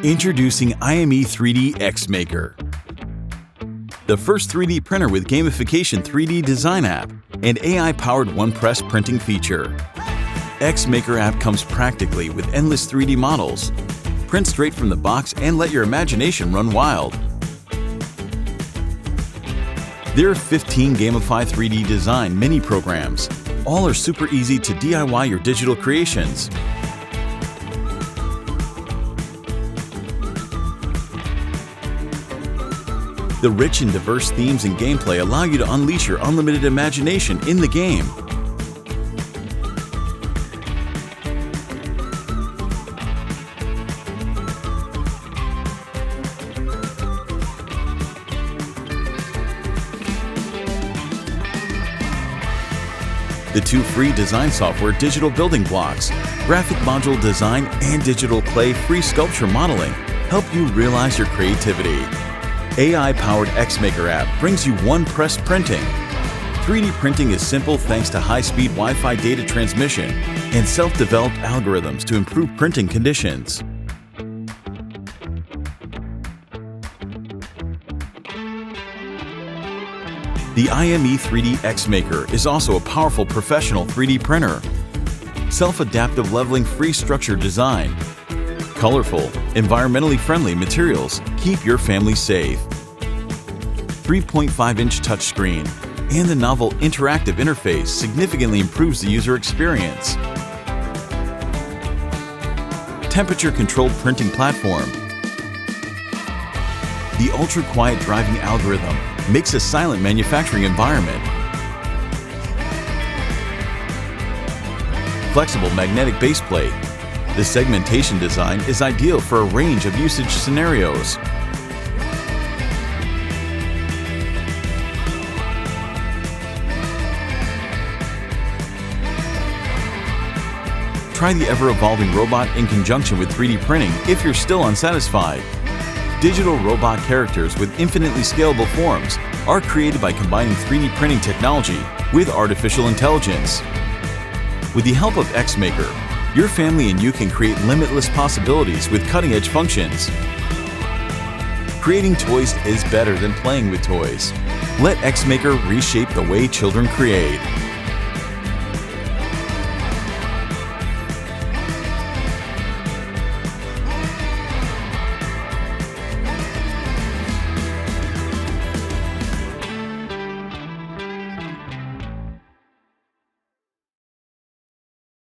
Introducing IME 3D X Maker, the first 3D printer with gamification 3D design app and AI-powered one-press printing feature. X Maker app comes practically with endless 3D models. Print straight from the box and let your imagination run wild. There are 15 Gamify 3D design mini programs. All are super easy to DIY your digital creations. The rich and diverse themes and gameplay allow you to unleash your unlimited imagination in the game. The two free design software digital building blocks, graphic module design, and digital clay free sculpture modeling help you realize your creativity. AI-powered X Maker app brings you one-press printing. 3D printing is simple thanks to high-speed Wi-Fi data transmission and self-developed algorithms to improve printing conditions. The IME 3D X Maker is also a powerful professional 3D printer. Self-adaptive leveling free structure design. Colorful, environmentally friendly materials keep your family safe. 3.5-inch touchscreen and the novel interactive interface significantly improves the user experience. Temperature-controlled printing platform. The ultra-quiet driving algorithm makes a silent manufacturing environment. Flexible magnetic base plate. The segmentation design is ideal for a range of usage scenarios. Try the ever-evolving robot in conjunction with 3D printing if you're still unsatisfied. Digital robot characters with infinitely scalable forms are created by combining 3D printing technology with artificial intelligence. With the help of X Maker, your family and you can create limitless possibilities with cutting-edge functions. Creating toys is better than playing with toys. Let X Maker reshape the way children create.